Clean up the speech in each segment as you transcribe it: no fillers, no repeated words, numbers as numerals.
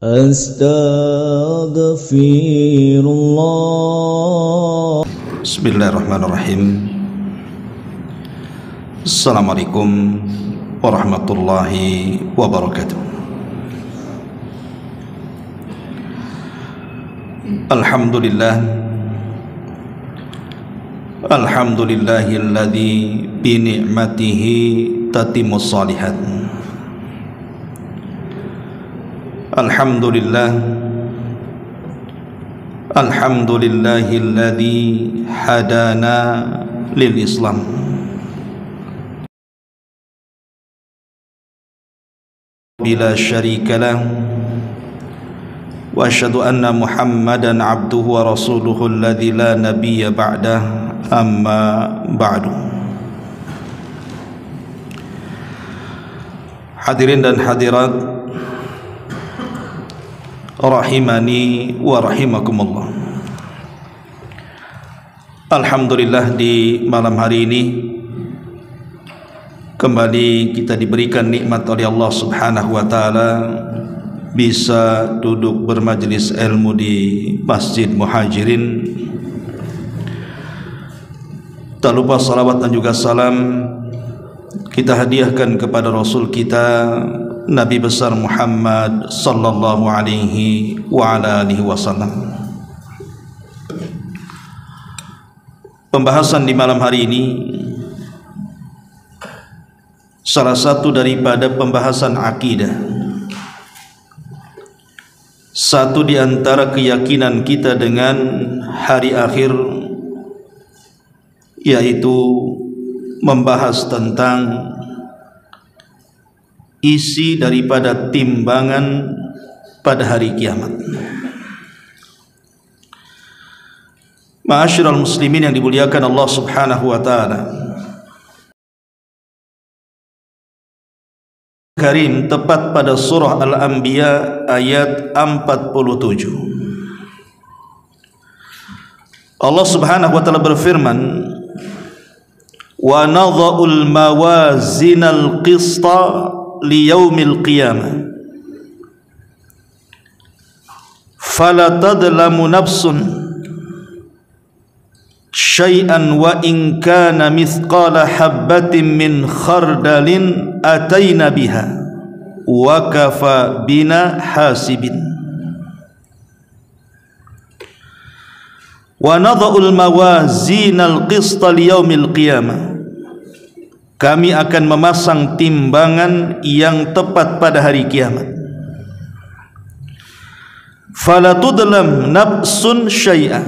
Astaghfirullah. Bismillahirrahmanirrahim. Assalamualaikum warahmatullahi wabarakatuh. Alhamdulillah, alhamdulillahilladzi bi ni'matihi tatimmus shalihat. Alhamdulillah, alhamdulillahilladzi hadana lil Islam. Bila syarika lah, wa asyhadu anna Muhammadan abduhu wa rasuluhu alladzi la nabiyya ba'dah, amma ba'du. Hadirin dan hadirat rahimani wa rahimakumullah. Alhamdulillah, di malam hari ini kembali kita diberikan nikmat oleh Allah Subhanahu wa taala bisa duduk bermajlis ilmu di Masjid Muhajirin. Tak lupa salawat dan juga salam kita hadiahkan kepada Rasul kita Nabi besar Muhammad sallallahu alaihi wa ala alihi wasallam. Pembahasan di malam hari ini salah satu daripada pembahasan akidah, satu di antara keyakinan kita dengan hari akhir, yaitu membahas tentang isi daripada timbangan pada hari kiamat. Ma'asyiral muslimin yang dimuliakan Allah Subhanahu wa taala, Karim tepat pada surah Al-Anbiya ayat 47. Allah Subhanahu wa taala berfirman, wa nadha'ul mawazinal qista liyaumil qiyamah fala tadlamu nafsun syai'an wa in kana mithqala habbatin min khardalin ataina biha wa kafa bina hasibin. Wa nadha'ul mawazinal qista liyaumil qiyamah, kami akan memasang timbangan yang tepat pada hari kiamat. Fala tudlam nafsun syai'a,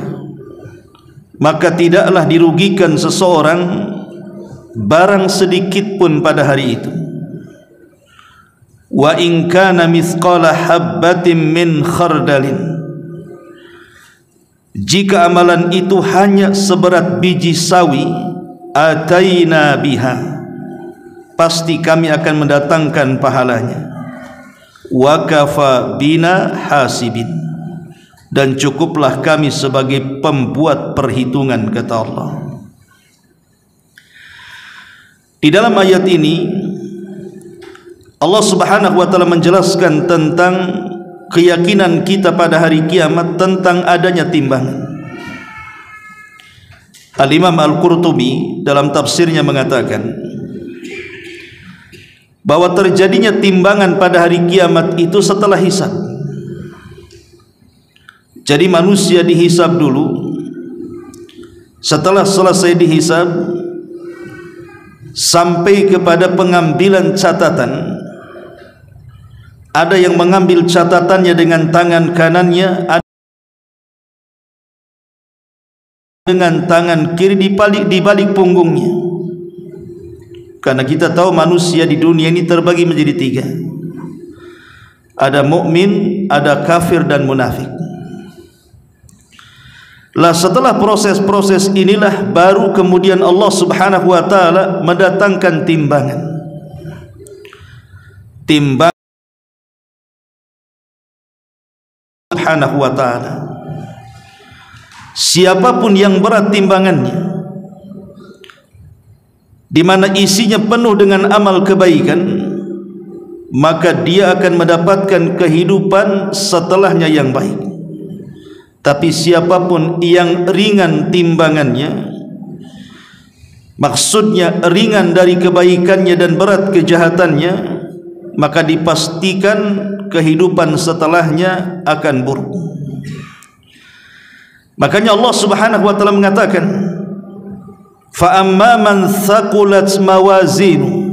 maka tidaklah dirugikan seseorang barang sedikit pun pada hari itu. Wa in kana mithqala habbatin min khardalin, jika amalan itu hanya seberat biji sawi, ataina biha, pasti kami akan mendatangkan pahalanya. Wa kafa bina hasibin, dan cukuplah kami sebagai pembuat perhitungan, kata Allah. Di dalam ayat ini Allah Subhanahu wa taala menjelaskan tentang keyakinan kita pada hari kiamat, tentang adanya timbangan. Al-Imam Al-Qurtubi dalam tafsirnya mengatakan bahwa terjadinya timbangan pada hari kiamat itu setelah hisab. Jadi manusia dihisab dulu, setelah selesai dihisab sampai kepada pengambilan catatan. Ada yang mengambil catatannya dengan tangan kanannya, ada dengan tangan kiri di balik punggungnya. Karena kita tahu manusia di dunia ini terbagi menjadi tiga. Ada mukmin, ada kafir, dan munafik. Lah setelah proses-proses inilah baru kemudian Allah Subhanahu wa taala mendatangkan timbangan. Timbang Subhanahu wa taala. Siapapun yang berat timbangannya, di mana isinya penuh dengan amal kebaikan, maka dia akan mendapatkan kehidupan setelahnya yang baik. Tapi siapapun yang ringan timbangannya, maksudnya ringan dari kebaikannya dan berat kejahatannya, maka dipastikan kehidupan setelahnya akan buruk. Makanya Allah Subhanahu wa taala mengatakan, fa amma man thaqulat mawazinu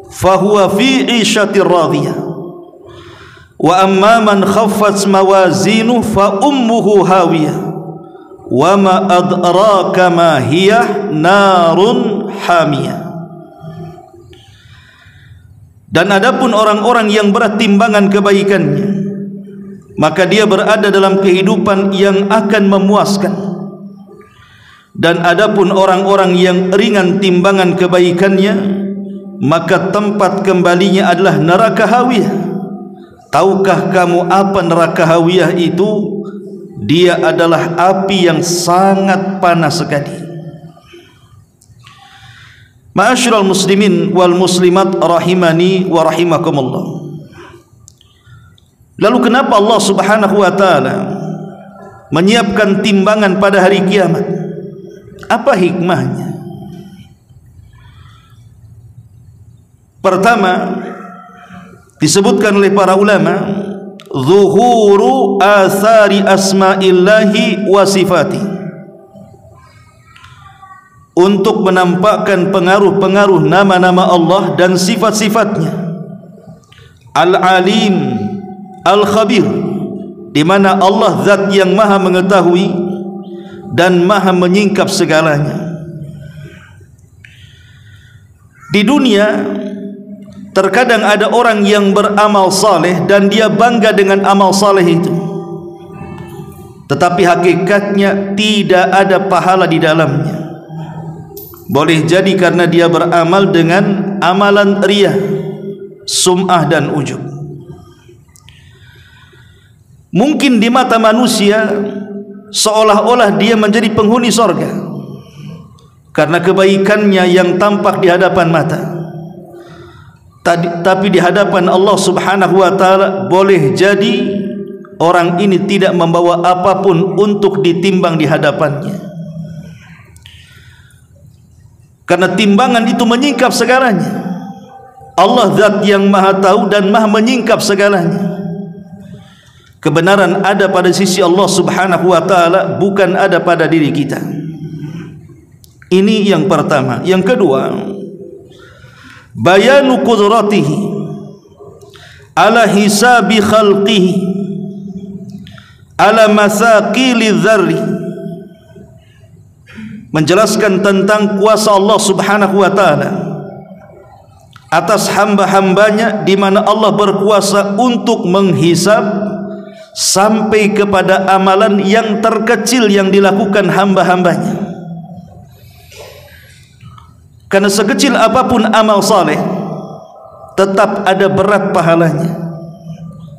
fahuwa fi 'ishatir radiyah wa amma man khaffat mawazinu fa ummuhu hawiyah wa ma adraka ma hiya narun hamiyah. Dan adapun orang-orang yang berat timbangan kebaikannya, maka dia berada dalam kehidupan yang akan memuaskan. Dan adapun orang-orang yang ringan timbangan kebaikannya, maka tempat kembalinya adalah neraka hawiyah. Tahukah kamu apa neraka hawiyah itu? Dia adalah api yang sangat panas sekali. Ma'asyiral muslimin wal muslimat rahimani wa rahimakumullah. Lalu kenapa Allah Subhanahu wa taala menyiapkan timbangan pada hari kiamat? Apa hikmahnya? Pertama, disebutkan oleh para ulama, zuhuru athari asma'illahi wa sifati, untuk menampakkan pengaruh-pengaruh nama-nama Allah dan sifat-sifatnya. Al-Alim, Al-Khabir, di mana Allah zat yang maha mengetahui dan maha menyingkap segalanya. Di dunia terkadang ada orang yang beramal saleh dan dia bangga dengan amal saleh itu, tetapi hakikatnya tidak ada pahala di dalamnya. Boleh jadi karena dia beramal dengan amalan riyah, sum'ah dan ujub. Mungkin di mata manusia seolah-olah dia menjadi penghuni sorga karena kebaikannya yang tampak di hadapan mata. Tapi di hadapan Allah Subhanahu wa taala boleh jadi orang ini tidak membawa apapun untuk ditimbang di hadapannya. Karena timbangan itu menyingkap segalanya. Allah zat yang maha tahu dan maha menyingkap segalanya. Kebenaran ada pada sisi Allah Subhanahu wa taala, bukan ada pada diri kita. Ini yang pertama. Yang kedua, bayanu qudratihi ala hisabi khalqihi ala masaqili dzarri, menjelaskan tentang kuasa Allah Subhanahu wa taala atas hamba-hambanya, di mana Allah berkuasa untuk menghisab sampai kepada amalan yang terkecil yang dilakukan hamba-hambanya. Karena sekecil apapun amal saleh tetap ada berat pahalanya.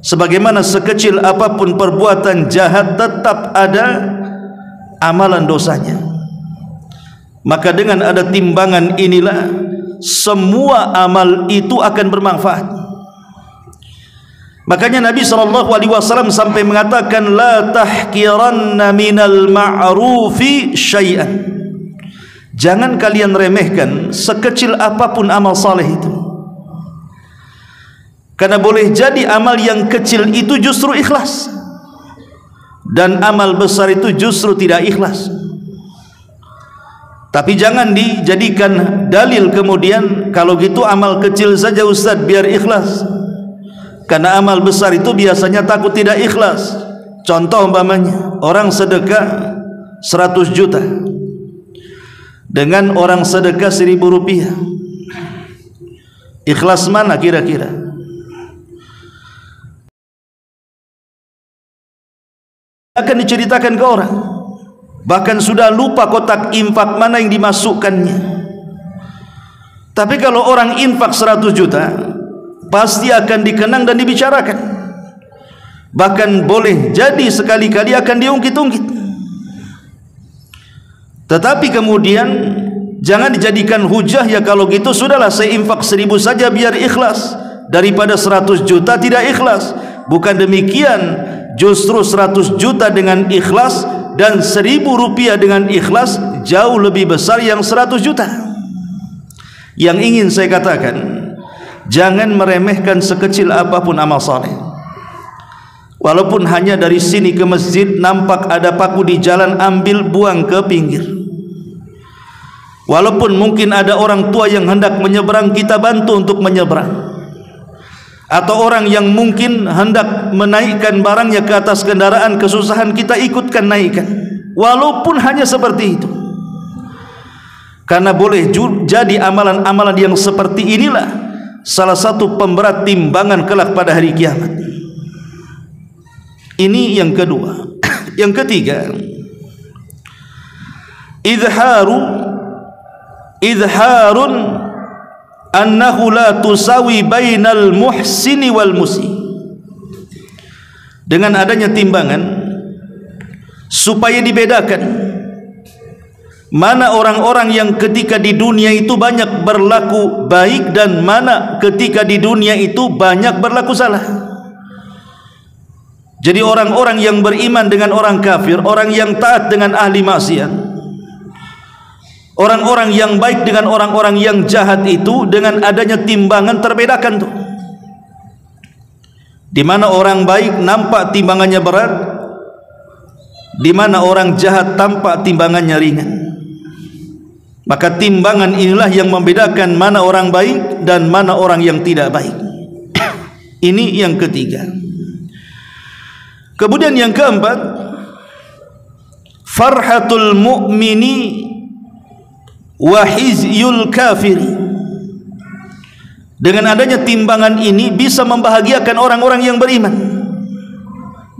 Sebagaimana sekecil apapun perbuatan jahat tetap ada amalan dosanya. Maka dengan ada timbangan inilah semua amal itu akan bermanfaat. Makanya Nabi SAW sampai mengatakan, la tahkiranna minal ma'rufi syai'an, jangan kalian remehkan sekecil apapun amal saleh itu. Karena boleh jadi amal yang kecil itu justru ikhlas, dan amal besar itu justru tidak ikhlas. Tapi jangan dijadikan dalil kemudian, kalau gitu amal kecil saja Ustaz biar ikhlas. Karena amal besar itu biasanya takut tidak ikhlas. Contoh umpamanya, orang sedekah 100 juta dengan orang sedekah 1.000 rupiah. Ikhlas mana kira-kira? Akan diceritakan ke orang, bahkan sudah lupa kotak infak mana yang dimasukkannya. Tapi kalau orang infak 100 juta pasti akan dikenang dan dibicarakan. Bahkan boleh jadi sekali-kali akan diungkit-ungkit. Tetapi kemudian jangan dijadikan hujah, ya kalau gitu sudahlah saya infak 1.000 saja biar ikhlas. daripada 100 juta tidak ikhlas. Bukan demikian, justru 100 juta dengan ikhlas dan 1.000 rupiah dengan ikhlas jauh lebih besar yang 100 juta. Yang ingin saya katakan, jangan meremehkan sekecil apapun amal saleh. Walaupun hanya dari sini ke masjid nampak ada paku di jalan, ambil buang ke pinggir. Walaupun mungkin ada orang tua yang hendak menyeberang, kita bantu untuk menyeberang. Atau orang yang mungkin hendak menaikkan barangnya ke atas kendaraan, kesusahan, kita ikutkan naikkan. Walaupun hanya seperti itu. Karena boleh jadi amalan-amalan yang seperti inilah salah satu pemberat timbangan kelak pada hari kiamat. Ini yang kedua. Yang ketiga, izharun annahu la tusawi bainal muhsini wal musi. Dengan adanya timbangan supaya dibedakan mana orang-orang yang ketika di dunia itu banyak berlaku baik dan mana ketika di dunia itu banyak berlaku salah. Jadi orang-orang yang beriman dengan orang kafir, orang yang taat dengan ahli maksiat, orang-orang yang baik dengan orang-orang yang jahat itu dengan adanya timbangan terbedakan tuh. Di mana orang baik nampak timbangannya berat, di mana orang jahat tampak timbangannya ringan. Maka timbangan inilah yang membedakan mana orang baik dan mana orang yang tidak baik. Ini yang ketiga. Kemudian yang keempat, farhatul mu'mini wa hizyul kafiri. Dengan adanya timbangan ini bisa membahagiakan orang-orang yang beriman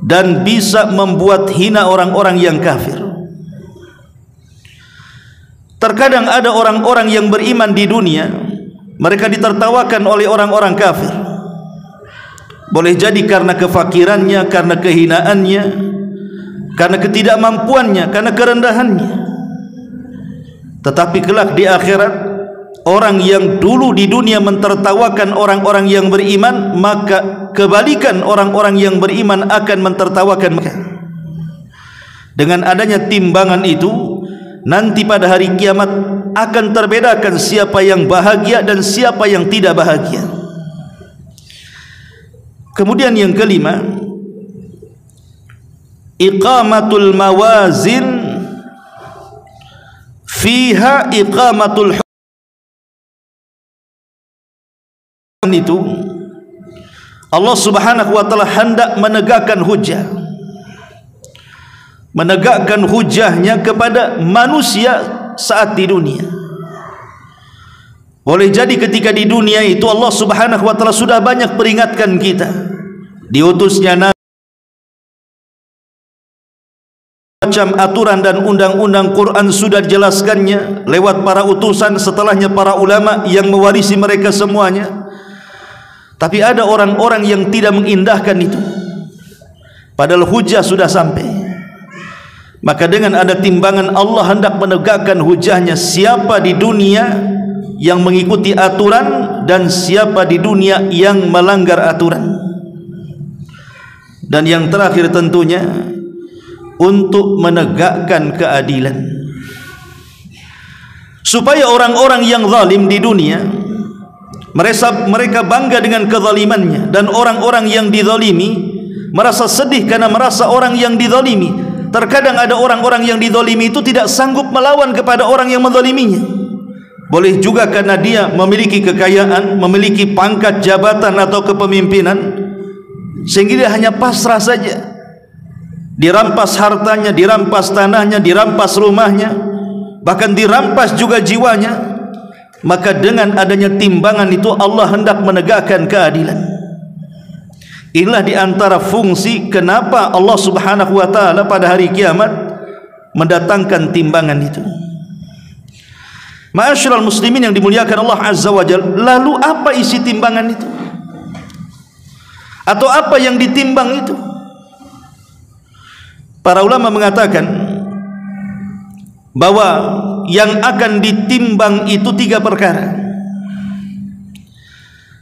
dan bisa membuat hina orang-orang yang kafir. Terkadang ada orang-orang yang beriman di dunia, mereka ditertawakan oleh orang-orang kafir. Boleh jadi karena kefakirannya, karena kehinaannya, karena ketidakmampuannya, karena kerendahannya. Tetapi kelak di akhirat, orang yang dulu di dunia mentertawakan orang-orang yang beriman, maka kebalikan orang-orang yang beriman akan mentertawakan mereka. Dengan adanya timbangan itu, nanti pada hari kiamat akan terbedakan siapa yang bahagia dan siapa yang tidak bahagia. Kemudian yang kelima, iqamatul mawazin fiha iqamatul hukum. Itu Allah Subhanahu wa taala hendak menegakkan hujjah, menegakkan hujahnya kepada manusia saat di dunia. Boleh jadi ketika di dunia itu Allah Subhanahu wa taala sudah banyak peringatkan kita, diutusnya nabi, macam aturan dan undang-undang Quran sudah dijelaskannya lewat para utusan, setelahnya para ulama yang mewarisi mereka semuanya. Tapi ada orang-orang yang tidak mengindahkan itu, padahal hujah sudah sampai. Maka dengan ada timbangan Allah hendak menegakkan hujahnya, siapa di dunia yang mengikuti aturan dan siapa di dunia yang melanggar aturan. Dan yang terakhir tentunya untuk menegakkan keadilan, supaya orang-orang yang zalim di dunia mereka bangga dengan kezalimannya, dan orang-orang yang dizalimi merasa sedih karena merasa orang yang dizalimi. Terkadang ada orang-orang yang dizalimi itu tidak sanggup melawan kepada orang yang menzaliminya. Boleh juga karena dia memiliki kekayaan, memiliki pangkat jabatan atau kepemimpinan, sehingga dia hanya pasrah saja. Dirampas hartanya, dirampas tanahnya, dirampas rumahnya, bahkan dirampas juga jiwanya. Maka dengan adanya timbangan itu Allah hendak menegakkan keadilan. Inilah di antara fungsi kenapa Allah Subhanahu wa taala pada hari kiamat mendatangkan timbangan itu. Ma'asyiral muslimin yang dimuliakan Allah Azza wa Jalla, lalu apa isi timbangan itu? Atau apa yang ditimbang itu? Para ulama mengatakan bahwa yang akan ditimbang itu 3 perkara.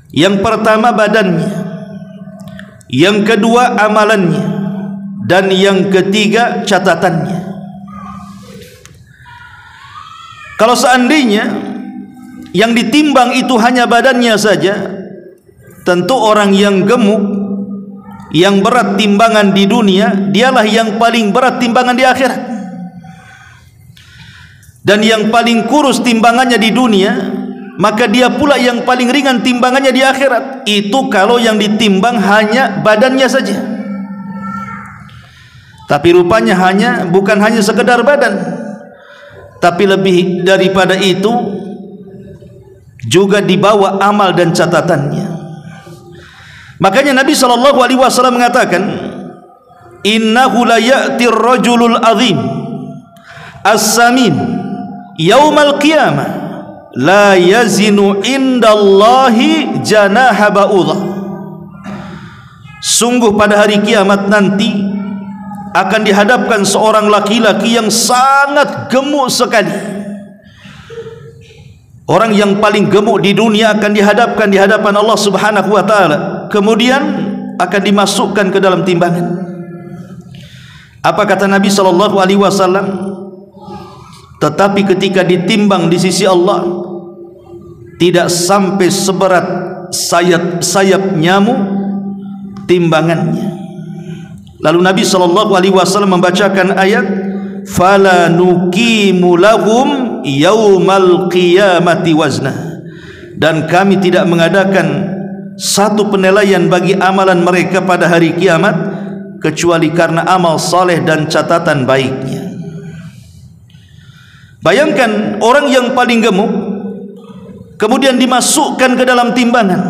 Yang pertama badannya, yang kedua amalannya, dan yang ketiga catatannya. Kalau seandainya yang ditimbang itu hanya badannya saja, tentu orang yang gemuk, yang berat timbangan di dunia, dialah yang paling berat timbangan di akhirat. Dan yang paling kurus timbangannya di dunia, maka dia pula yang paling ringan timbangannya di akhirat. Itu kalau yang ditimbang hanya badannya saja. Tapi rupanya bukan hanya sekedar badan, tapi lebih daripada itu juga dibawa amal dan catatannya. Makanya Nabi SAW mengatakan, innahu la ya'tir rajulul azim as-samin yaumal qiyamah la yazinu indallahi janaha ba'udah. Sungguh pada hari kiamat nanti akan dihadapkan seorang laki-laki yang sangat gemuk sekali. Orang yang paling gemuk di dunia akan dihadapkan di hadapan Allah Subhanahu wa taala, kemudian akan dimasukkan ke dalam timbangan. Apa kata Nabi SAW? Tetapi ketika ditimbang di sisi Allah, tidak sampai seberat sayap nyamuk timbangannya. Lalu Nabi SAW membacakan ayat, fala nuqimu lahum yaumal qiyamati wazna, dan kami tidak mengadakan satu penilaian bagi amalan mereka pada hari kiamat kecuali karena amal saleh dan catatan baiknya. Bayangkan orang yang paling gemuk kemudian dimasukkan ke dalam timbangan,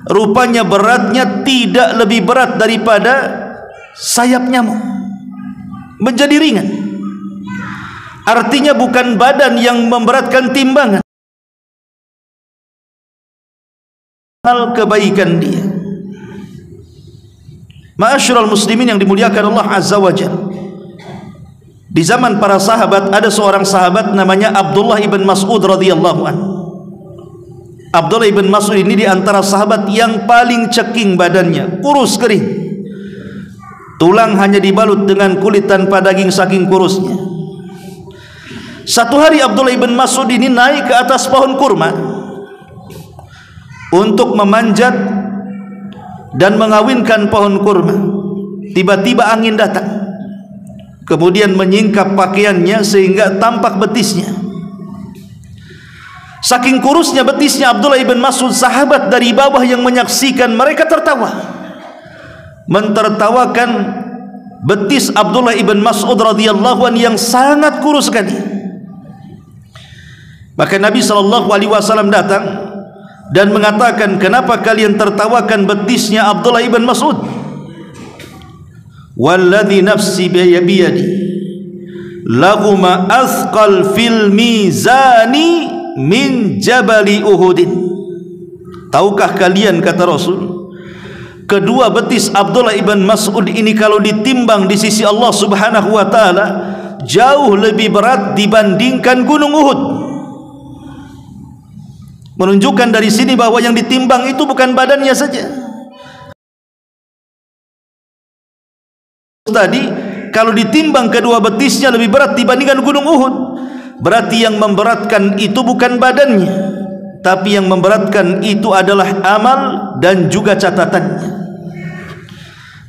rupanya beratnya tidak lebih berat daripada sayap nyamuk, menjadi ringan. Artinya bukan badan yang memberatkan timbangan, hal kebaikan dia. Ma'asyiral muslimin yang dimuliakan Allah Azza wa Jalla, di zaman para sahabat ada seorang sahabat namanya Abdullah ibn Mas'ud radhiyallahu anhu. Abdullah ibn Mas'ud ini di antara sahabat yang paling ceking badannya, kurus kering, tulang hanya dibalut dengan kulit tanpa daging saking kurusnya. Satu hari Abdullah ibn Mas'ud ini naik ke atas pohon kurma untuk memanjat dan mengawinkan pohon kurma. Tiba-tiba angin datang, kemudian menyingkap pakaiannya sehingga tampak betisnya. Saking kurusnya betisnya Abdullah ibn Mas'ud, sahabat dari bawah yang menyaksikan mereka tertawa, mentertawakan betis Abdullah ibn Mas'ud radhiyallahu anhu yang sangat kurus sekali. Maka Nabi SAW datang dan mengatakan, kenapa kalian tertawakan betisnya Abdullah ibn Mas'ud? Walladhi nafsi biyadi lahuma athqal fil mizani min jabali Uhudin. Tahukah kalian, kata Rasul, kedua betis Abdullah ibn Mas'ud ini kalau ditimbang di sisi Allah Subhanahu wa taala jauh lebih berat dibandingkan gunung Uhud. Menunjukkan dari sini bahwa yang ditimbang itu bukan badannya saja. Tadi kalau ditimbang kedua betisnya lebih berat dibandingkan gunung Uhud, berarti yang memberatkan itu bukan badannya, tapi yang memberatkan itu adalah amal dan juga catatannya.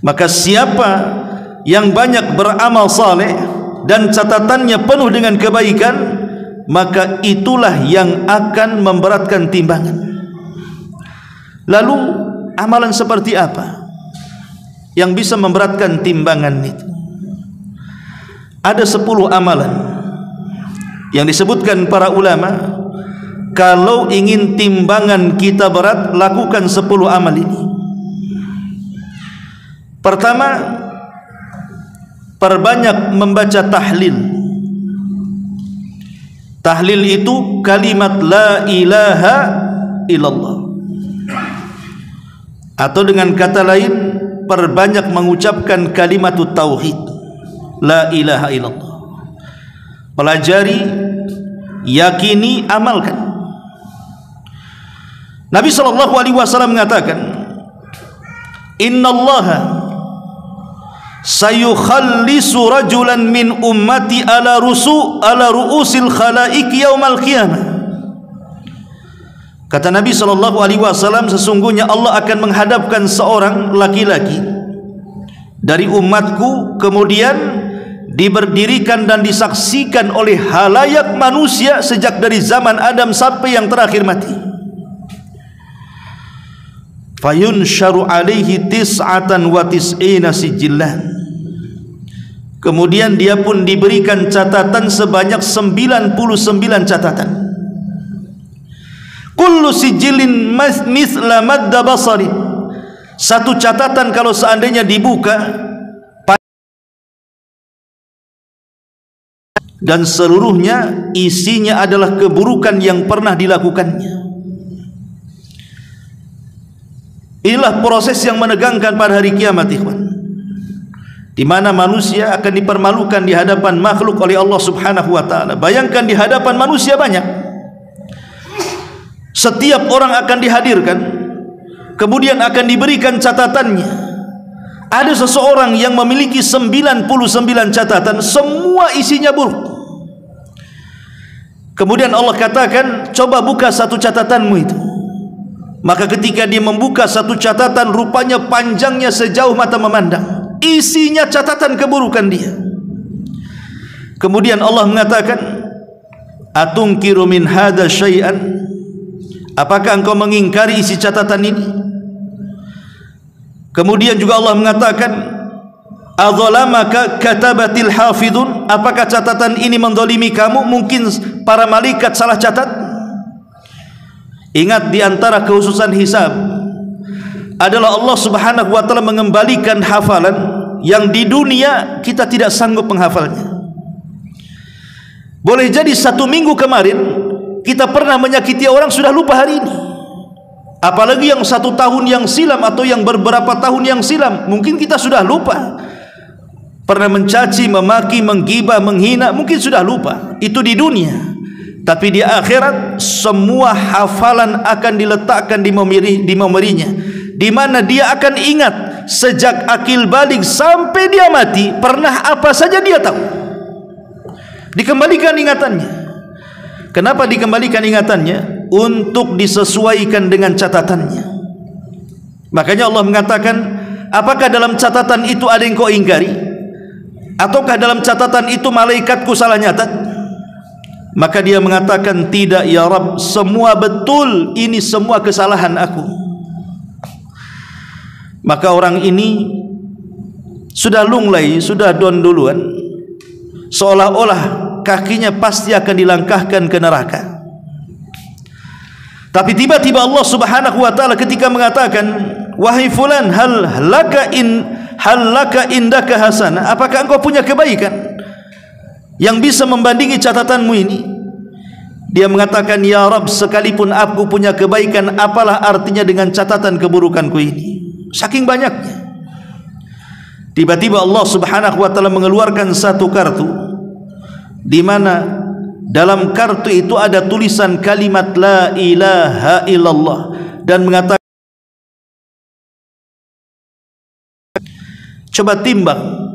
Maka siapa yang banyak beramal saleh dan catatannya penuh dengan kebaikan, maka itulah yang akan memberatkan timbangan. Lalu amalan seperti apa yang bisa memberatkan timbangan itu? Ada 10 amalan yang disebutkan para ulama. Kalau ingin timbangan kita berat, lakukan 10 amal ini. Pertama, perbanyak membaca tahlil. Tahlil itu kalimat la ilaha illallah, atau dengan kata lain, perbanyak mengucapkan kalimat tauhid, la ilaha illallah. Pelajari, yakini, amalkan. Nabi SAW mengatakan, innallaha sayukhallisu rajulan min ummati ala ru'usil khalaik yaumal qiyamah. Kata Nabi SAW, sesungguhnya Allah akan menghadapkan seorang laki-laki dari umatku, kemudian diberdirikan dan disaksikan oleh halayak manusia sejak dari zaman Adam sampai yang terakhir mati. Fayunsharu alaihi tis'atan wa tis'ina sijillan. Kemudian dia pun diberikan catatan sebanyak 99 catatan. Kullu sijilin mithla madda basari. Satu catatan kalau seandainya dibuka, dan seluruhnya isinya adalah keburukan yang pernah dilakukannya. Inilah proses yang menegangkan pada hari kiamat, ikhwan, di mana manusia akan dipermalukan di hadapan makhluk oleh Allah Subhanahu wa taala. Bayangkan di hadapan manusia banyak, setiap orang akan dihadirkan, kemudian akan diberikan catatannya. Ada seseorang yang memiliki 99 catatan, semua isinya buruk. Kemudian Allah katakan, coba buka satu catatanmu itu. Maka ketika dia membuka satu catatan, rupanya panjangnya sejauh mata memandang, isinya catatan keburukan dia. Kemudian Allah mengatakan, atunkiru min hadza syai'an, apakah engkau mengingkari isi catatan ini? Kemudian juga Allah mengatakan, adzalamaka katabatil hafidun, apakah catatan ini mendolimi kamu? Mungkin para malaikat salah catat. Ingat, di antara kekhususan hisab adalah Allah Subhanahu wa taala mengembalikan hafalan yang di dunia kita tidak sanggup menghafalnya. Boleh jadi 1 minggu kemarin kita pernah menyakiti orang, sudah lupa hari ini. Apalagi yang 1 tahun yang silam atau yang beberapa tahun yang silam, mungkin kita sudah lupa. Pernah mencaci, memaki, menggibah, menghina, mungkin sudah lupa. Itu di dunia. Tapi di akhirat semua hafalan akan diletakkan di memorinya, di mana dia akan ingat sejak akil balik sampai dia mati, pernah apa saja dia tahu. Dikembalikan ingatannya. Kenapa dikembalikan ingatannya? Untuk disesuaikan dengan catatannya. Makanya Allah mengatakan, apakah dalam catatan itu ada yang kau ingkari? Ataukah dalam catatan itu malaikatku salah nyatat? Maka dia mengatakan, tidak ya Rabb, semua betul, ini semua kesalahan aku. Maka orang ini sudah lunglai, sudah down duluan, seolah-olah kakinya pasti akan dilangkahkan ke neraka. Tapi tiba-tiba Allah Subhanahu wa taala ketika mengatakan, wahai fulan, hal laka indaka hasanah, apakah engkau punya kebaikan yang bisa membandingi catatanmu ini? Dia mengatakan, ya Rabb, sekalipun aku punya kebaikan, apalah artinya dengan catatan keburukanku ini? Saking banyaknya. Tiba-tiba Allah Subhanahu wa taala mengeluarkan satu kartu, di mana dalam kartu itu ada tulisan kalimat la ilaha illallah, dan mengatakan, coba timbang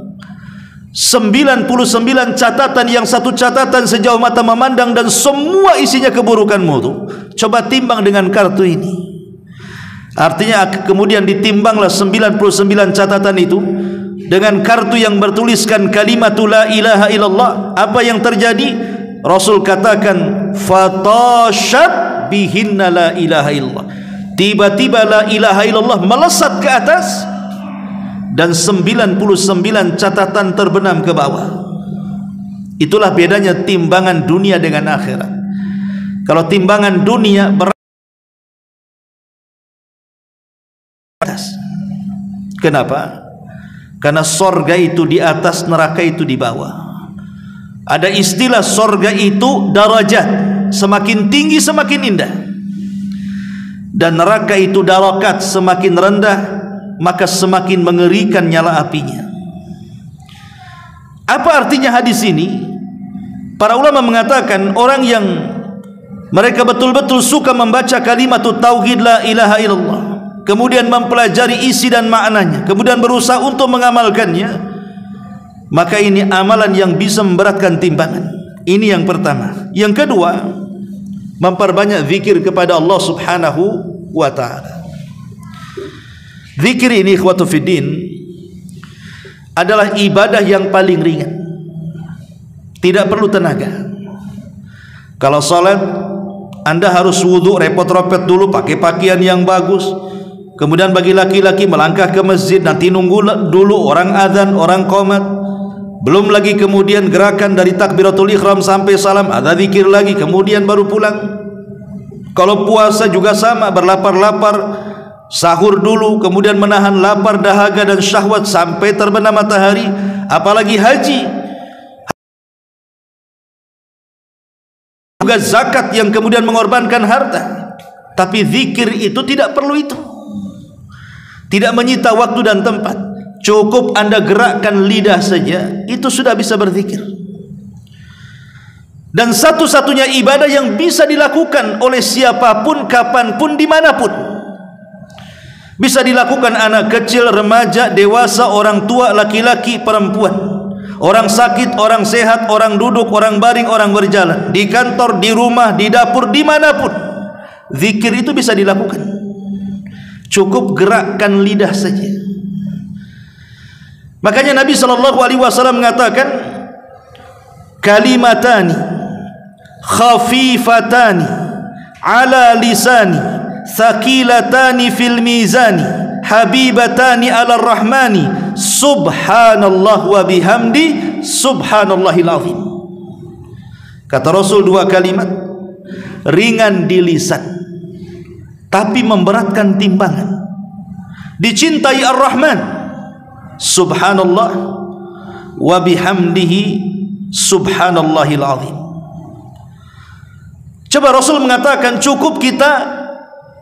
99 catatan, yang satu catatan sejauh mata memandang dan semua isinya keburukanmu tuh. Coba timbang dengan kartu ini. Artinya kemudian ditimbanglah 99 catatan itu dengan kartu yang bertuliskan kalimat la ilaha illallah. Apa yang terjadi? Rasul katakan, fatashat bihinna la ilaha illallah. Tiba-tiba la ilaha illallah melesat ke atas dan 99 catatan terbenam ke bawah. Itulah bedanya timbangan dunia dengan akhirat. Kalau timbangan dunia beratas. Kenapa? Karena sorga itu di atas, neraka itu di bawah. Ada istilah sorga itu darajat, semakin tinggi semakin indah. Dan neraka itu darakat, semakin rendah maka semakin mengerikan nyala apinya. Apa artinya hadis ini? Para ulama mengatakan, orang yang Mereka betul-betul suka membaca kalimat tauhid la ilaha illallah, kemudian mempelajari isi dan maknanya, kemudian berusaha untuk mengamalkannya, maka ini amalan yang bisa memberatkan timbangan. Ini yang pertama. Yang kedua, memperbanyak zikir kepada Allah Subhanahu wa ta'ala. Zikir ini ikhwatu fiddin adalah ibadah yang paling ringan, tidak perlu tenaga. Kalau salat, Anda harus wudu, repot-repot dulu, pakai pakaian yang bagus. Kemudian bagi laki-laki melangkah ke masjid, nanti nunggu dulu orang azan, orang qomat. Belum lagi kemudian gerakan dari takbiratul ihram sampai salam, ada zikir lagi, kemudian baru pulang. Kalau puasa juga sama, berlapar-lapar, sahur dulu, kemudian menahan lapar, dahaga dan syahwat sampai terbenam matahari. Apalagi haji, juga zakat yang kemudian mengorbankan harta. Tapi zikir itu tidak perlu itu, tidak menyita waktu dan tempat. Cukup Anda gerakkan lidah saja, itu sudah bisa berzikir. Dan satu-satunya ibadah yang bisa dilakukan oleh siapapun, kapanpun, dimanapun. Bisa dilakukan anak kecil, remaja, dewasa, orang tua, laki-laki, perempuan, orang sakit, orang sehat, orang duduk, orang baring, orang berjalan, di kantor, di rumah, di dapur, dimanapun. Zikir itu bisa dilakukan. Cukup gerakkan lidah saja. Makanya Nabi SAW mengatakan, kalimatani khafifatani ala lisani thaqilatani fil mizani habibatani ala rahmani subhanallah wa bihamdi subhanallahil azim. Kata Rasul, dua kalimat ringan di lisan tapi memberatkan timbangan, dicintai Ar-Rahman subhanallah wa bihamdihi subhanallahil azim. Coba Rasul mengatakan cukup kita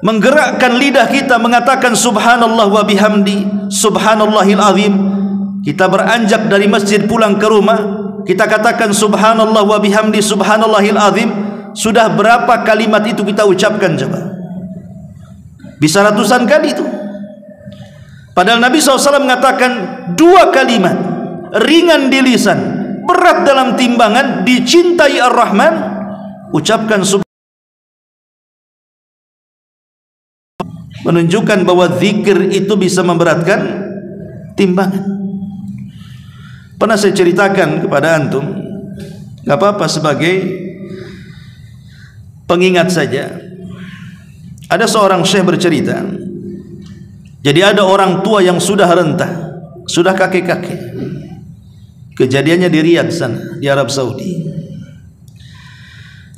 menggerakkan lidah kita mengatakan subhanallah wa bihamdi subhanallahil azim. Kita beranjak dari masjid pulang ke rumah, kita katakan subhanallah wa bihamdi subhanallahil azim. Sudah berapa kalimat itu kita ucapkan coba? Bisa ratusan kali itu. Padahal Nabi SAW mengatakan dua kalimat ringan di lisan, berat dalam timbangan, dicintai Ar-Rahman. Ucapkan menunjukkan bahwa zikir itu bisa memberatkan timbangan. Pernah saya ceritakan kepada antum, gak apa-apa sebagai pengingat saja. Ada seorang syekh bercerita, jadi ada orang tua yang sudah renta, sudah kakek-kakek. Kejadiannya di Riyadh sana, di Arab Saudi.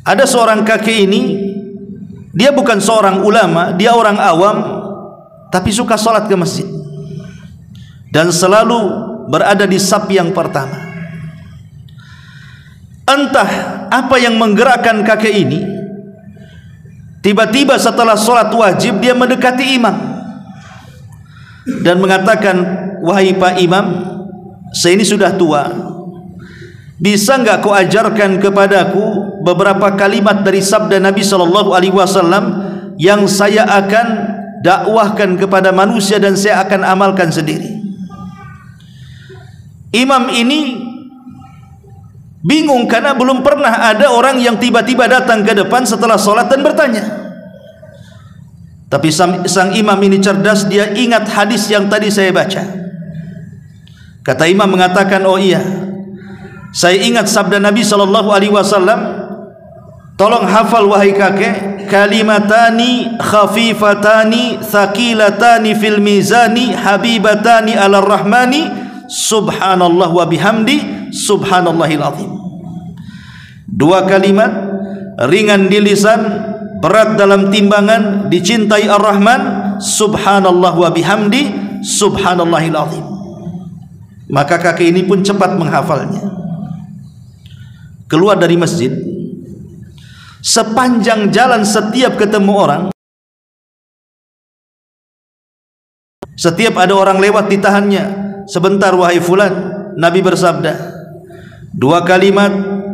Ada seorang kakek ini, dia bukan seorang ulama, dia orang awam, tapi suka sholat ke masjid dan selalu berada di saf yang pertama. Entah apa yang menggerakkan kakek ini, tiba-tiba setelah sholat wajib dia mendekati imam dan mengatakan, wahai Pak Imam, saya ini sudah tua, bisa enggak kau ajarkan kepadaku beberapa kalimat dari sabda Nabi SAW yang saya akan dakwahkan kepada manusia dan saya akan amalkan sendiri. Imam ini bingung karena belum pernah ada orang yang tiba-tiba datang ke depan setelah sholat dan bertanya. Tapi sang imam ini cerdas, dia ingat hadis yang tadi saya baca. Kata imam mengatakan, oh iya, saya ingat sabda Nabi SAW, tolong hafal wahai kakek, kalimatani khafifatani thaqilatani fil mizani habibatani ala rahmani subhanallah wa bihamdi subhanallahil azim. Dua kalimat ringan di lisan, berat dalam timbangan, dicintai Ar-Rahman subhanallah wa bihamdi subhanallahil azim. Maka kakek ini pun cepat menghafalnya. Keluar dari masjid, sepanjang jalan setiap ketemu orang, setiap ada orang lewat ditahannya. Sebentar wahai fulan, Nabi bersabda, dua kalimat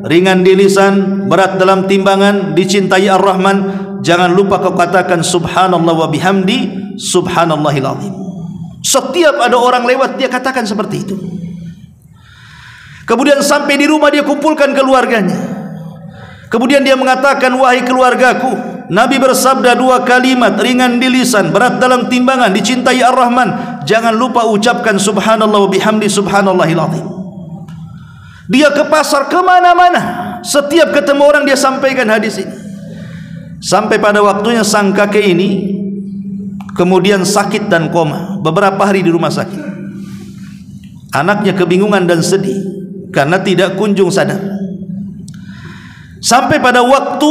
ringan di lisan, berat dalam timbangan, dicintai Ar-Rahman. Jangan lupa kau katakan subhanallah wa bihamdi subhanallahil azim. Setiap ada orang lewat dia katakan seperti itu. Kemudian sampai di rumah dia kumpulkan keluarganya. Kemudian dia mengatakan, wahai keluargaku, Nabi bersabda 2 kalimat, ringan di lisan, berat dalam timbangan, dicintai Ar-Rahman. Jangan lupa ucapkan subhanallah wa bihamdi subhanallahil azim. Dia ke pasar, kemana-mana, setiap ketemu orang dia sampaikan hadis ini. Sampai pada waktunya sang kakek ini kemudian sakit dan koma, beberapa hari di rumah sakit. Anaknya kebingungan dan sedih karena tidak kunjung sadar. Sampai pada waktu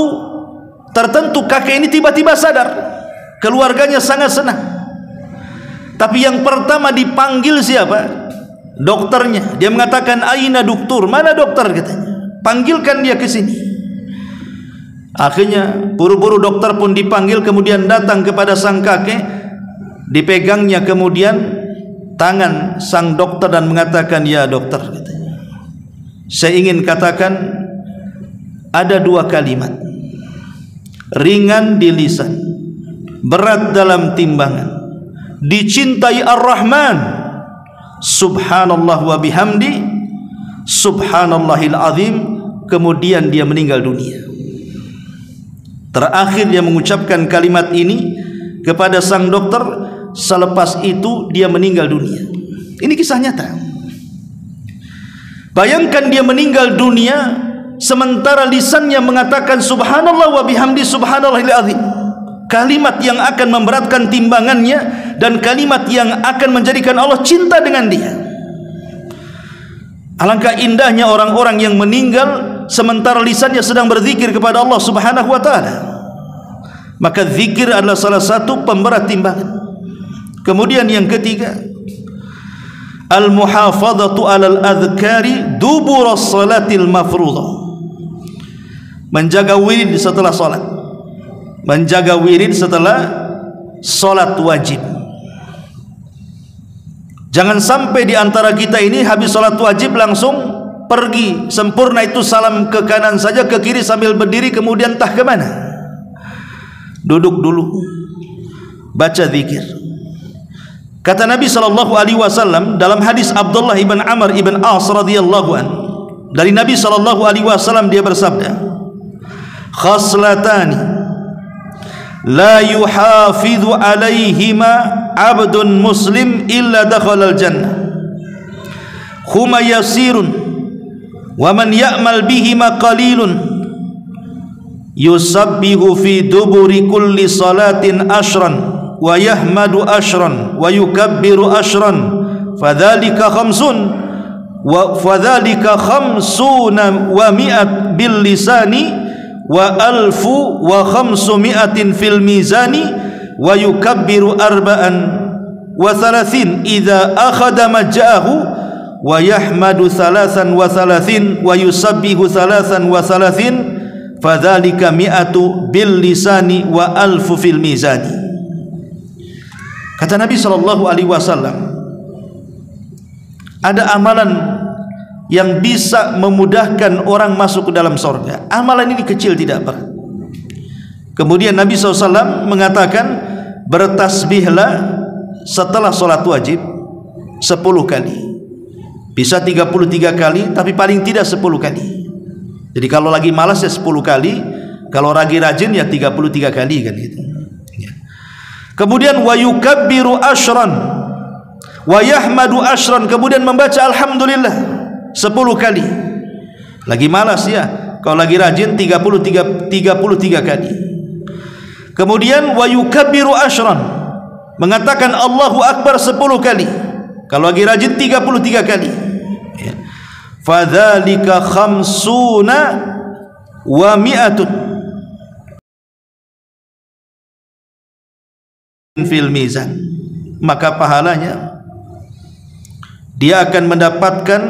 tertentu kakek ini tiba-tiba sadar. Keluarganya sangat senang. Tapi yang pertama dipanggil siapa? Dokternya. Dia mengatakan, aina dokter, mana dokter, katanya. Panggilkan dia ke sini. Akhirnya buru-buru dokter pun dipanggil, kemudian datang kepada sang kakek. Dipegangnya kemudian tangan sang dokter dan mengatakan, ya dokter, katanya, saya ingin katakan ada 2 kalimat, ringan di lisan, berat dalam timbangan, dicintai Ar-Rahman, subhanallah wa bihamdi subhanallahil azim. Kemudian dia meninggal dunia. Terakhir dia mengucapkan kalimat ini kepada sang dokter. Selepas itu dia meninggal dunia. Ini kisah nyata. Bayangkan dia meninggal dunia sementara lisannya mengatakan subhanallah wa bihamdi subhanallahil azim, kalimat yang akan memberatkan timbangannya dan kalimat yang akan menjadikan Allah cinta dengan dia. Alangkah indahnya orang-orang yang meninggal sementara lisannya sedang berzikir kepada Allah Subhanahu wa taala. Maka zikir adalah salah satu pemberat timbangan. Kemudian yang ketiga, al-muhafadzatu 'alal adhkari dubur as-salatil mafruḍah. Menjaga wirid setelah salat. Menjaga wirid setelah salat wajib. Jangan sampai di antara kita ini habis salat wajib langsung pergi, sempurna itu salam ke kanan saja, ke kiri sambil berdiri, kemudian entah ke mana. Duduk dulu, baca zikir. Kata Nabi SAW dalam hadis Abdullah ibn Amr ibn As radhiyallahu an, dari Nabi SAW dia bersabda, khaslatani la yuhafidhu alaihima abdun muslim illa dakhalal jannah huma yasirun wa man ya'mal bihima qalilun yusabbihu fi duburi kulli salatin ashran wa yahmadu ashran wa yukabbiru ashran fadzalika khamsun wa fadzalika khamsuna wa mi'at bil lisani wa alfu wa khamsumi'atin fil mizani wa yukabbiru arba'an wa thalathin idza akhadha maja'ahu wa yahmadu thalathan wa thalathin wa yusabbihu thalathan wa thalathin fadzalika mi'atu bil lisani wa alfu fil mizani. Kata Nabi SAW, ada amalan yang bisa memudahkan orang masuk ke dalam surga. Amalan ini kecil, tidak berat. Kemudian Nabi SAW mengatakan, bertasbihlah setelah sholat wajib 10 kali. Bisa 33 kali, tapi paling tidak 10 kali. Jadi kalau lagi malas ya 10 kali, kalau lagi rajin ya 33 kali kan gitu. Kemudian wa yukabbiru ashran wa yahmadu ashran, kemudian membaca alhamdulillah 10 kali. Lagi malas ya, kalau lagi rajin 33 kali. Kemudian wa yukabbiru ashran, mengatakan Allahu akbar 10 kali. Kalau lagi rajin 33 kali. Fadzalika khamsuna wa mi'atun fil mizan, maka pahalanya dia akan mendapatkan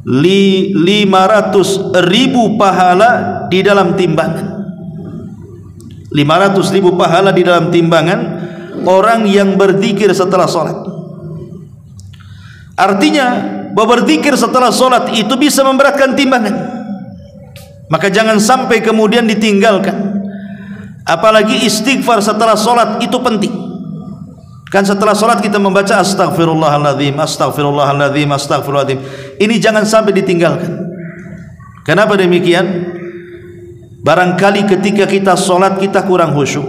500.000 pahala di dalam timbangan. 500.000 pahala di dalam timbangan orang yang berzikir setelah sholat. Artinya bahwa berzikir setelah sholat itu bisa memberatkan timbangan. Maka jangan sampai kemudian ditinggalkan. Apalagi istighfar setelah solat itu penting. Kan setelah solat kita membaca astaghfirullahaladzim, astaghfirullahaladzim, astaghfirullahaladzim. Ini jangan sampai ditinggalkan. Kenapa demikian? Barangkali ketika kita solat kita kurang khusyuk.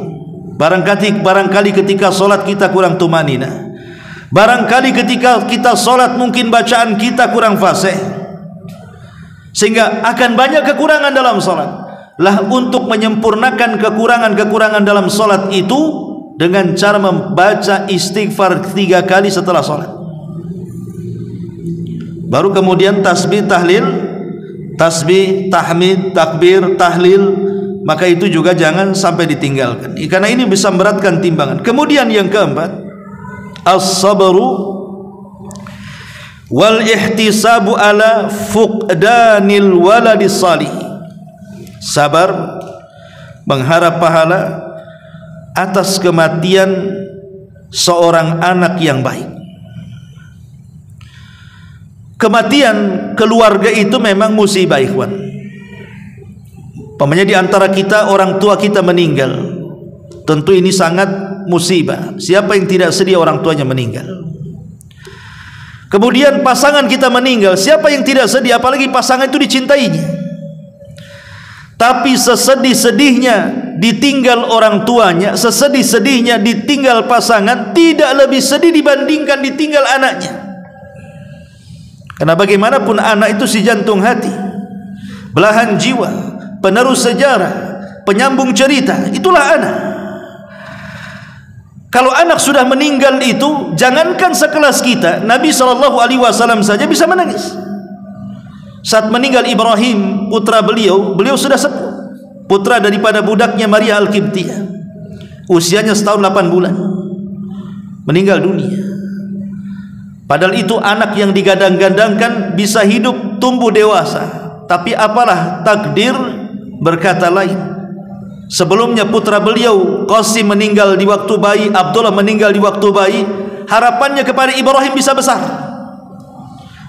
Barangkali ketika solat kita kurang tumanina. Barangkali ketika kita solat mungkin bacaan kita kurang fasih, sehingga akan banyak kekurangan dalam solat. Lah untuk menyempurnakan kekurangan-kekurangan dalam solat itu dengan cara membaca istighfar 3 kali setelah solat. Baru kemudian tasbih, tahlil, tasbih, tahmid, takbir, tahlil. Maka itu juga jangan sampai ditinggalkan, karena ini bisa memberatkan timbangan. Kemudian yang keempat, as-sabru wal ihtisabu ala fuqdanil waladis salih. Sabar, mengharap pahala atas kematian seorang anak yang baik. Kematian keluarga itu memang musibah, ikhwan. Pamannya di antara kita orang tua kita meninggal, tentu ini sangat musibah. Siapa yang tidak sedih orang tuanya meninggal? Kemudian pasangan kita meninggal, siapa yang tidak sedih? Apalagi pasangan itu dicintainya. Tapi sesedih-sedihnya ditinggal orang tuanya, sesedih-sedihnya ditinggal pasangan, tidak lebih sedih dibandingkan ditinggal anaknya. Karena bagaimanapun anak itu si jantung hati, belahan jiwa, penerus sejarah, penyambung cerita. Itulah anak. Kalau anak sudah meninggal itu, jangankan sekelas kita, Nabi SAW saja bisa menangis. Saat meninggal Ibrahim, putra beliau sudah sepuh, putra daripada budaknya Maria Al-Qibtiyah, usianya setahun 8 bulan, meninggal dunia. Padahal itu anak yang digadang-gadangkan bisa hidup tumbuh dewasa. Tapi apalah takdir berkata lain. Sebelumnya putra beliau Qasim meninggal di waktu bayi, Abdullah meninggal di waktu bayi. Harapannya kepada Ibrahim bisa besar,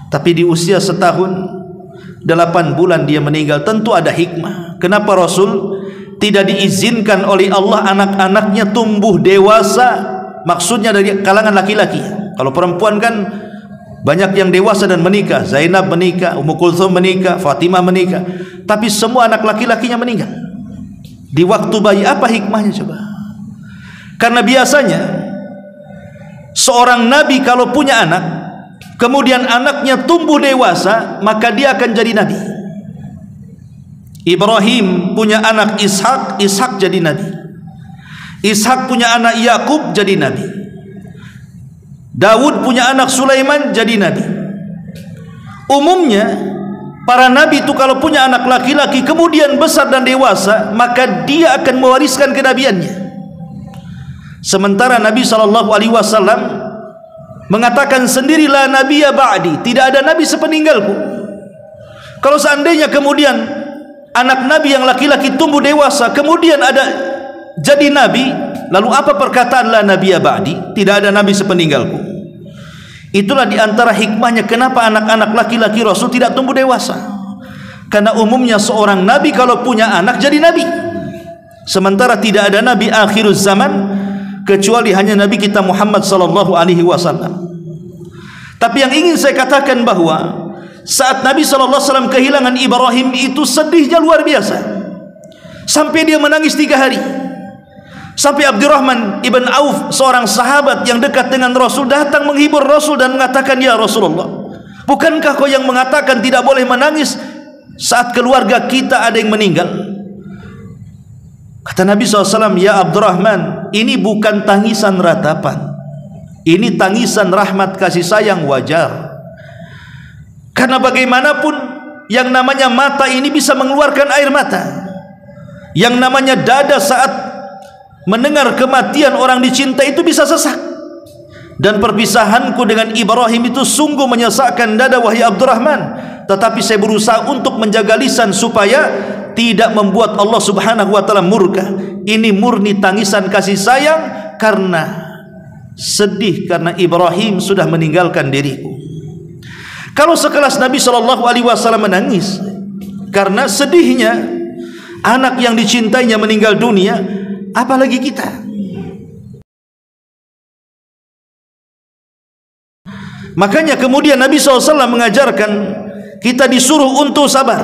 tapi di usia setahun 8 bulan dia meninggal. Tentu ada hikmah. Kenapa Rasul tidak diizinkan oleh Allah anak-anaknya tumbuh dewasa? Maksudnya dari kalangan laki-laki. Kalau perempuan kan banyak yang dewasa dan menikah. Zainab menikah, Ummu Kulthum menikah, Fatimah menikah. Tapi semua anak laki-lakinya meninggal di waktu bayi. Apa hikmahnya coba? Karena biasanya seorang nabi kalau punya anak, kemudian anaknya tumbuh dewasa, maka dia akan jadi nabi. Ibrahim punya anak Ishak, Ishak jadi nabi. Ishak punya anak Yakub jadi nabi. Daud punya anak Sulaiman jadi nabi. Umumnya para nabi itu kalau punya anak laki-laki kemudian besar dan dewasa, maka dia akan mewariskan kenabiannya. Sementara Nabi SAW mengatakan sendiri, la nabiyya ba'di, tidak ada nabi sepeninggalku. Kalau seandainya kemudian anak nabi yang laki-laki tumbuh dewasa kemudian ada jadi nabi, lalu apa perkataan la nabiyya ba'di, tidak ada nabi sepeninggalku? Itulah diantara hikmahnya kenapa anak-anak laki-laki Rasul tidak tumbuh dewasa. Karena umumnya seorang nabi kalau punya anak jadi nabi. Sementara tidak ada nabi akhirul zaman kecuali hanya nabi kita Muhammad SAW. Tapi yang ingin saya katakan bahwa saat Nabi SAW kehilangan Ibrahim itu sedihnya luar biasa, sampai dia menangis 3 hari. Sampai Abdurrahman ibn Auf, seorang sahabat yang dekat dengan Rasul, datang menghibur Rasul dan mengatakan, ya Rasulullah, bukankah kau yang mengatakan tidak boleh menangis saat keluarga kita ada yang meninggal? Kata Nabi SAW, ya Abdurrahman, ini bukan tangisan ratapan, ini tangisan rahmat kasih sayang wajar. Karena bagaimanapun yang namanya mata ini bisa mengeluarkan air mata, yang namanya dada saat mendengar kematian orang dicintai itu bisa sesak. Dan perpisahanku dengan Ibrahim itu sungguh menyesakkan dada wahai Abdurrahman. Tetapi saya berusaha untuk menjaga lisan supaya tidak membuat Allah Subhanahu wa taala murka. Ini murni tangisan kasih sayang karena sedih karena Ibrahim sudah meninggalkan diriku. Kalau sekelas Nabi SAW menangis, karena sedihnya anak yang dicintainya meninggal dunia, apalagi kita. Makanya kemudian Nabi SAW mengajarkan kita disuruh untuk sabar.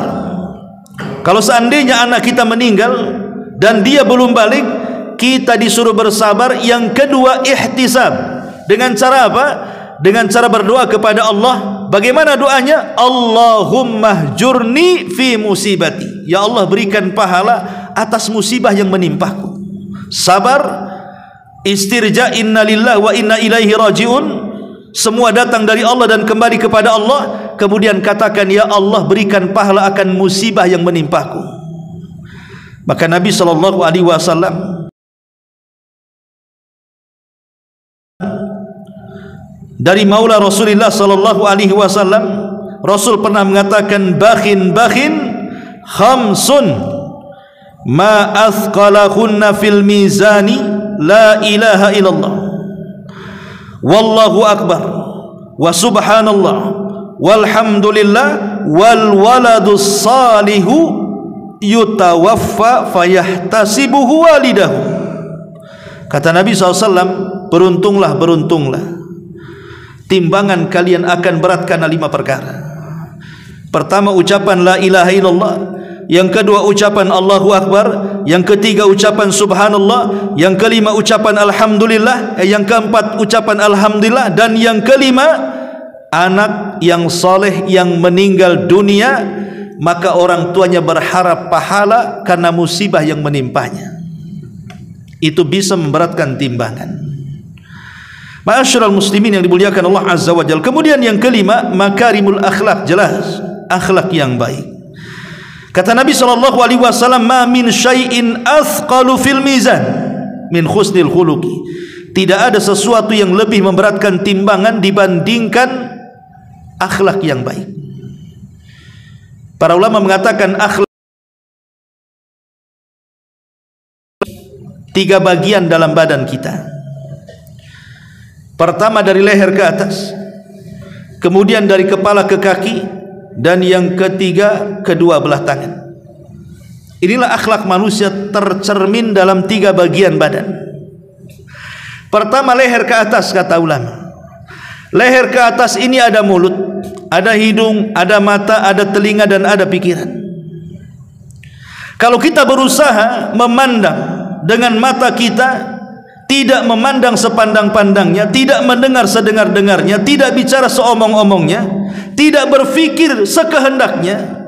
Kalau seandainya anak kita meninggal dan dia belum balik, kita disuruh bersabar. Yang kedua, ihtisab. Dengan cara apa? Dengan cara berdoa kepada Allah. Bagaimana doanya? Allahumma jurni fi musibati. Ya Allah, berikan pahala atas musibah yang menimpaku. Sabar, istirja, inna lillahi wa inna ilaihi rajiun. Semua datang dari Allah dan kembali kepada Allah. Kemudian katakan, ya Allah, berikan pahala akan musibah yang menimpaku. Maka Nabi SAW dari Maula Rasulullah SAW, Rasul pernah mengatakan, bakhin khamsun ma athqalahunna fil mizani la ilaha illallah wallahu akbar wa subhanallah walhamdulillah wal waladus salihu yutawaffa fayahtasibuhu walidahu. Kata Nabi SAW, beruntunglah timbangan kalian akan berat karena 5 perkara. Pertama, ucapan la ilaha illallah. Yang kedua, ucapan Allahu Akbar. Yang ketiga, ucapan subhanallah. Yang kelima, ucapan alhamdulillah. Yang keempat, ucapan alhamdulillah. Dan yang kelima, anak yang soleh yang meninggal dunia, maka orang tuanya berharap pahala karena musibah yang menimpanya. Itu bisa memberatkan timbangan. Ma'asyiral muslimin yang dimuliakan Allah Azza wa Jalla. Kemudian yang kelima, makarimul akhlak. Jelas, akhlak yang baik. Kata Nabi SAW, ma min syai'in athqalu fil mizan min husnil khuluqi. Tidak ada sesuatu yang lebih memberatkan timbangan dibandingkan akhlak yang baik. Para ulama mengatakan akhlak 3 bagian dalam badan kita. Pertama dari leher ke atas, kemudian dari kepala ke kaki, dan yang ketiga kedua belah tangan. Inilah akhlak manusia tercermin dalam 3 bagian badan. Pertama, leher ke atas, kata ulama. Leher ke atas ini ada mulut, ada hidung, ada mata, ada telinga, dan ada pikiran. Kalau kita berusaha memandang dengan mata kita, tidak memandang sepandang-pandangnya, tidak mendengar sedengar-dengarnya, tidak bicara seomong-omongnya, tidak berfikir sekehendaknya,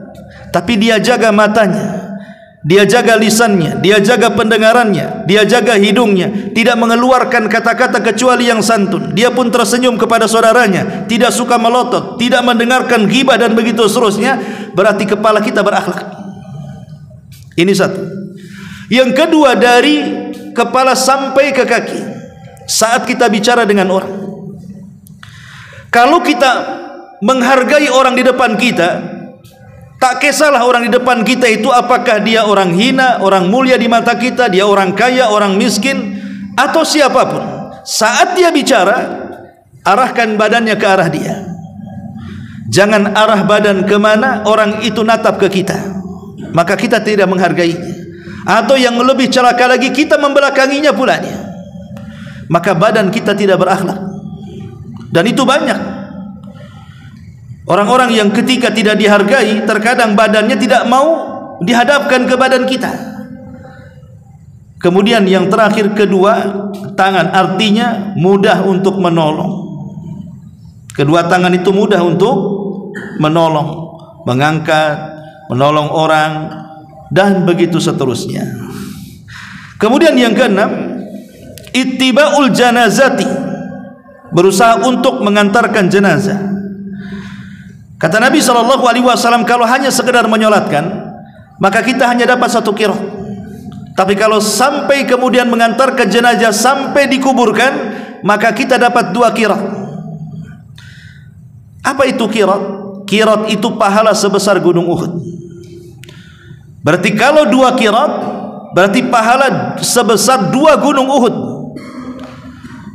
tapi dia jaga matanya, dia jaga lisannya, dia jaga pendengarannya, dia jaga hidungnya, tidak mengeluarkan kata-kata kecuali yang santun. Dia pun tersenyum kepada saudaranya, tidak suka melotot, tidak mendengarkan ghibah, dan begitu seterusnya. Berarti kepala kita berakhlak. Ini satu. Yang kedua, dari kepala sampai ke kaki, saat kita bicara dengan orang, kalau kita menghargai orang di depan kita, tak kisahlah orang di depan kita itu apakah dia orang hina, orang mulia di mata kita, dia orang kaya, orang miskin, atau siapapun. Saat dia bicara, arahkan badannya ke arah dia. Jangan arah badan kemana orang itu natap ke kita, maka kita tidak menghargainya. Atau yang lebih celaka lagi, kita membelakanginya pula dia, maka badan kita tidak berakhlak. Dan itu banyak orang-orang yang ketika tidak dihargai, terkadang badannya tidak mau dihadapkan ke badan kita. Kemudian yang terakhir, kedua tangan, artinya mudah untuk menolong. Kedua tangan itu mudah untuk menolong, mengangkat, menolong orang, dan begitu seterusnya. Kemudian yang keenam, ittiba'ul janazati, berusaha untuk mengantarkan jenazah. Kata Nabi SAW, kalau hanya sekedar menyolatkan, maka kita hanya dapat 1 qiraat. Tapi kalau sampai kemudian mengantarkan jenazah sampai dikuburkan, maka kita dapat 2 qiraat. Apa itu qiraat? Qiraat itu pahala sebesar gunung Uhud. Berarti kalau 2 qiraat, berarti pahala sebesar 2 gunung Uhud.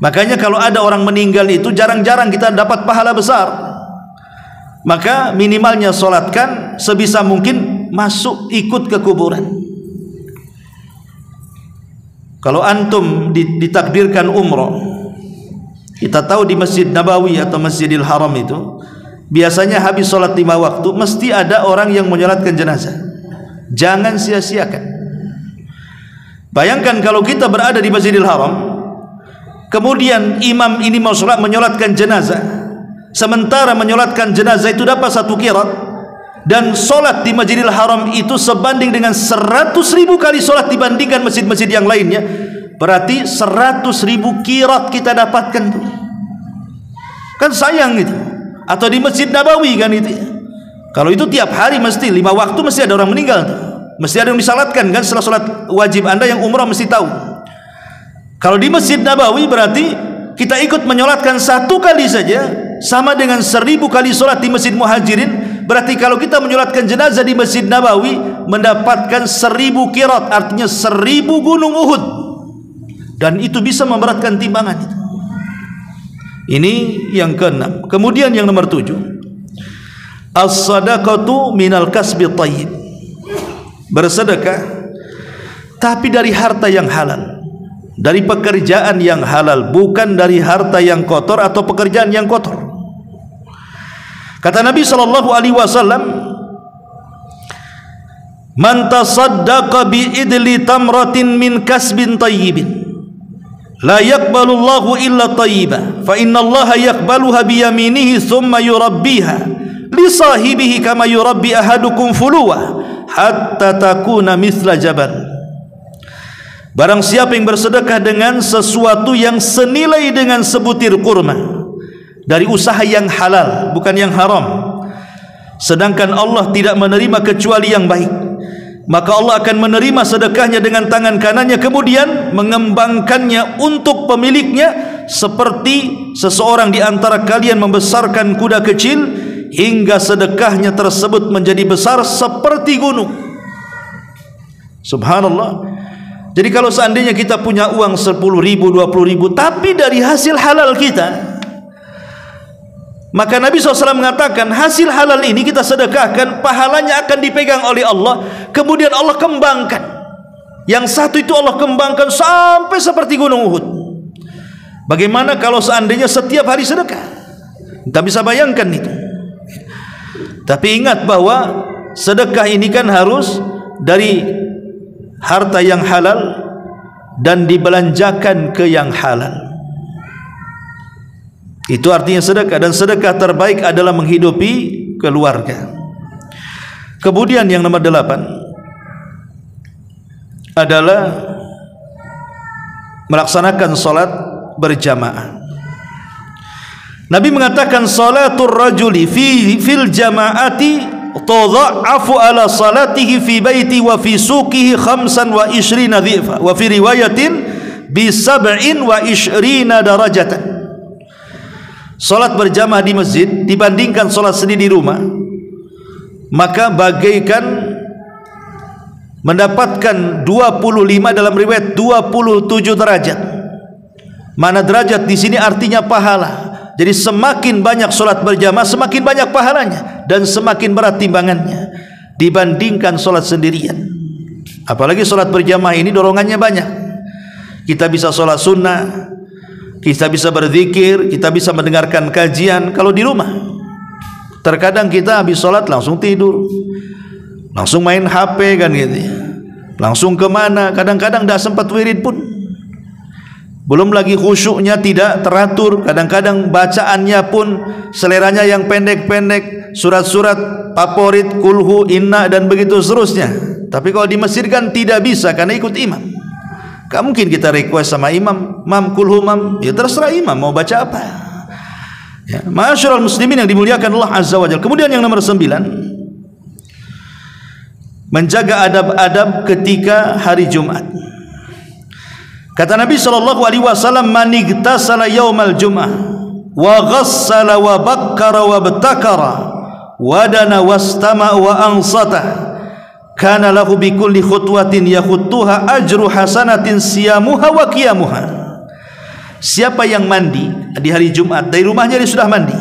Makanya kalau ada orang meninggal itu jarang-jarang kita dapat pahala besar. Maka minimalnya solatkan sebisa mungkin masuk ikut ke kuburan. Kalau antum ditakdirkan umrah, kita tahu di Masjid Nabawi atau Masjidil Haram itu biasanya habis sholat 5 waktu mesti ada orang yang menyolatkan jenazah. Jangan sia-siakan. Bayangkan kalau kita berada di Masjidil Haram, kemudian imam ini mau sholat menyolatkan jenazah, sementara menyolatkan jenazah itu dapat 1 qirat, dan sholat di Masjidil Haram itu sebanding dengan 100.000 kali sholat dibandingkan masjid-masjid yang lainnya, berarti 100.000 qirat kita dapatkan tuh. Kan sayang itu. Atau di Masjid Nabawi kan itu. Kalau itu tiap hari mesti 5 waktu mesti ada orang meninggal tuh. Mesti ada yang disalatkan kan setelah sholat wajib. Anda yang umrah mesti tahu. Kalau di Masjid Nabawi berarti kita ikut menyolatkan 1 kali saja sama dengan 1.000 kali sholat di Masjid Muhajirin. Berarti kalau kita menyolatkan jenazah di Masjid Nabawi mendapatkan 1.000 qirat, artinya 1.000 gunung Uhud, dan itu bisa memberatkan timbangan itu. Ini yang ke-6. Kemudian yang nomor 7, as-sadaqatu minal kasbi thayyib, bersedekah tapi dari harta yang halal, dari pekerjaan yang halal, bukan dari harta yang kotor atau pekerjaan yang kotor. Kata Nabi sallallahu alaihi wasallam, "Man tasaddaqa bi idli tamratin min kasbin tayyibin, la yaqbalu Allahu illa tayyiba, fa inna Allaha yaqbaluha bi yaminihi thumma yurabbiha li sahibihi kama yurabbi ahadukum fuluwa hatta takuna mithla jabal." Barang siapa yang bersedekah dengan sesuatu yang senilai dengan sebutir kurma dari usaha yang halal, bukan yang haram, sedangkan Allah tidak menerima kecuali yang baik, maka Allah akan menerima sedekahnya dengan tangan kanannya, kemudian mengembangkannya untuk pemiliknya seperti seseorang di antara kalian membesarkan kuda kecil hingga sedekahnya tersebut menjadi besar seperti gunung. Subhanallah. Jadi kalau seandainya kita punya uang 10.000, 20.000 tapi dari hasil halal kita, maka Nabi SAW mengatakan hasil halal ini kita sedekahkan, pahalanya akan dipegang oleh Allah, kemudian Allah kembangkan. Yang satu itu Allah kembangkan sampai seperti gunung Uhud. Bagaimana kalau seandainya setiap hari sedekah? Kita bisa bayangkan itu. Tapi ingat bahwa sedekah ini kan harus dari harta yang halal dan dibelanjakan ke yang halal. Itu artinya sedekah, dan sedekah terbaik adalah menghidupi keluarga. Kemudian yang nomor 8 adalah melaksanakan salat berjamaah. Nabi mengatakan salatul rajuli fil jama'ati tudha'afu ala salatihi fi baiti wa fi suqihi 25 dhifa wa fi riwayatin bi 27 darajatan. Salat berjamaah di masjid dibandingkan salat sendiri di rumah, maka bagaikan mendapatkan 25, dalam riwayat 27 derajat. Mana derajat di sini artinya pahala. Jadi semakin banyak salat berjamaah semakin banyak pahalanya dan semakin berat timbangannya dibandingkan salat sendirian. Apalagi salat berjamaah ini dorongannya banyak. Kita bisa salat sunnah, kita bisa berzikir, kita bisa mendengarkan kajian. Kalau di rumah terkadang kita habis sholat langsung tidur, langsung main HP kan gitu ya, langsung kemana, kadang-kadang tidak sempat wirid pun. Belum lagi khusyuknya tidak teratur, kadang-kadang bacaannya pun seleranya yang pendek-pendek, surat-surat favorit, kulhu, inna dan begitu seterusnya. Tapi kalau di masjid kan tidak bisa karena ikut imam. Gak mungkin kita request sama imam, mam kulhu mam, ya terserah imam mau baca apa. Ya, ma'asyiral muslimin yang dimuliakan Allah Azza wa Jalla. Kemudian yang nomor 9, menjaga adab-adab ketika hari Jumat. Kata Nabi SAW, man igtasala yaumal jum'ah wa ghassala wa bakkara wa btakara wa dana wastama wa ansata kana lahu bi kulli khutwatin yakhuttuha ajru hasanatin siyamuha wa qiyamuha. Siapa yang mandi di hari Jumat, dari rumahnya dia sudah mandi,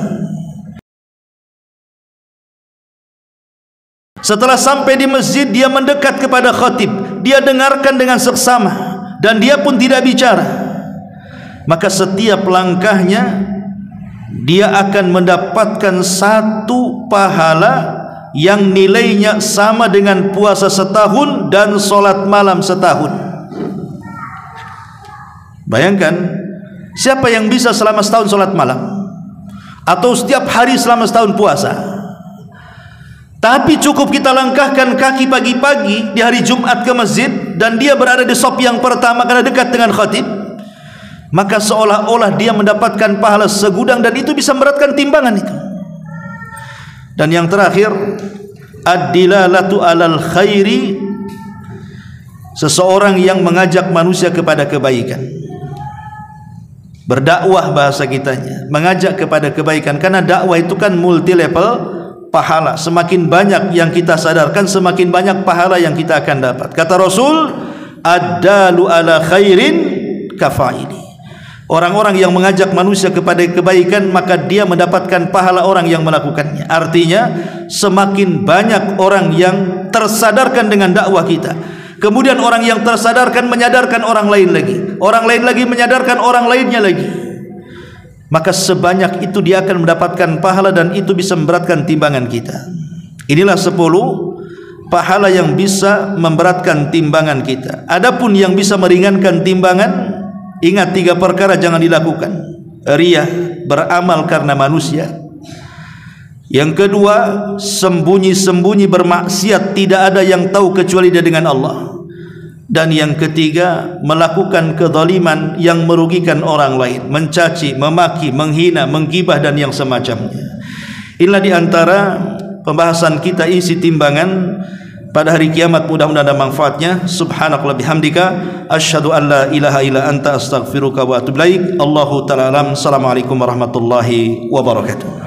Setelah sampai di masjid, dia mendekat kepada khatib, dia dengarkan dengan seksama, dan dia pun tidak bicara. Maka setiap langkahnya dia akan mendapatkan satu pahala yang nilainya sama dengan puasa setahun dan solat malam setahun. Bayangkan, siapa yang bisa selama setahun solat malam, atau setiap hari selama setahun puasa? Tapi cukup kita langkahkan kaki pagi-pagi di hari Jumat ke masjid, dan dia berada di saf yang pertama karena dekat dengan khatib, maka seolah-olah dia mendapatkan pahala segudang, dan itu bisa memberatkan timbangan itu. Dan yang terakhir, ad-dilalatu alal khairi, seseorang yang mengajak manusia kepada kebaikan. Berdakwah bahasa kitanya, mengajak kepada kebaikan, karena dakwah itu kan multi level pahala. Semakin banyak yang kita sadarkan, semakin banyak pahala yang kita akan dapat. Kata Rasul, ad-dalu ala khairin kafaili. Orang-orang yang mengajak manusia kepada kebaikan, maka dia mendapatkan pahala orang yang melakukannya. Artinya, semakin banyak orang yang tersadarkan dengan dakwah kita, kemudian orang yang tersadarkan menyadarkan orang lain lagi, orang lain lagi menyadarkan orang lainnya lagi, maka sebanyak itu dia akan mendapatkan pahala, dan itu bisa memberatkan timbangan kita. Inilah 10 pahala yang bisa memberatkan timbangan kita. Adapun yang bisa meringankan timbangan, ingat 3 perkara jangan dilakukan. Riya, beramal karena manusia. Yang kedua, sembunyi-sembunyi bermaksiat, tidak ada yang tahu kecuali dia dengan Allah. Dan yang ketiga, melakukan kezaliman yang merugikan orang lain, mencaci, memaki, menghina, menggibah, dan yang semacamnya. Inilah diantara pembahasan kita isi timbangan pada hari kiamat. Mudah-mudahan ada manfaatnya. Subhanakallah bihamdika, asyhadu an la ilaha illa anta, astaghfiruka wa atubu ilaik. Allahu ta'ala alam. Assalamualaikum warahmatullahi wabarakatuh.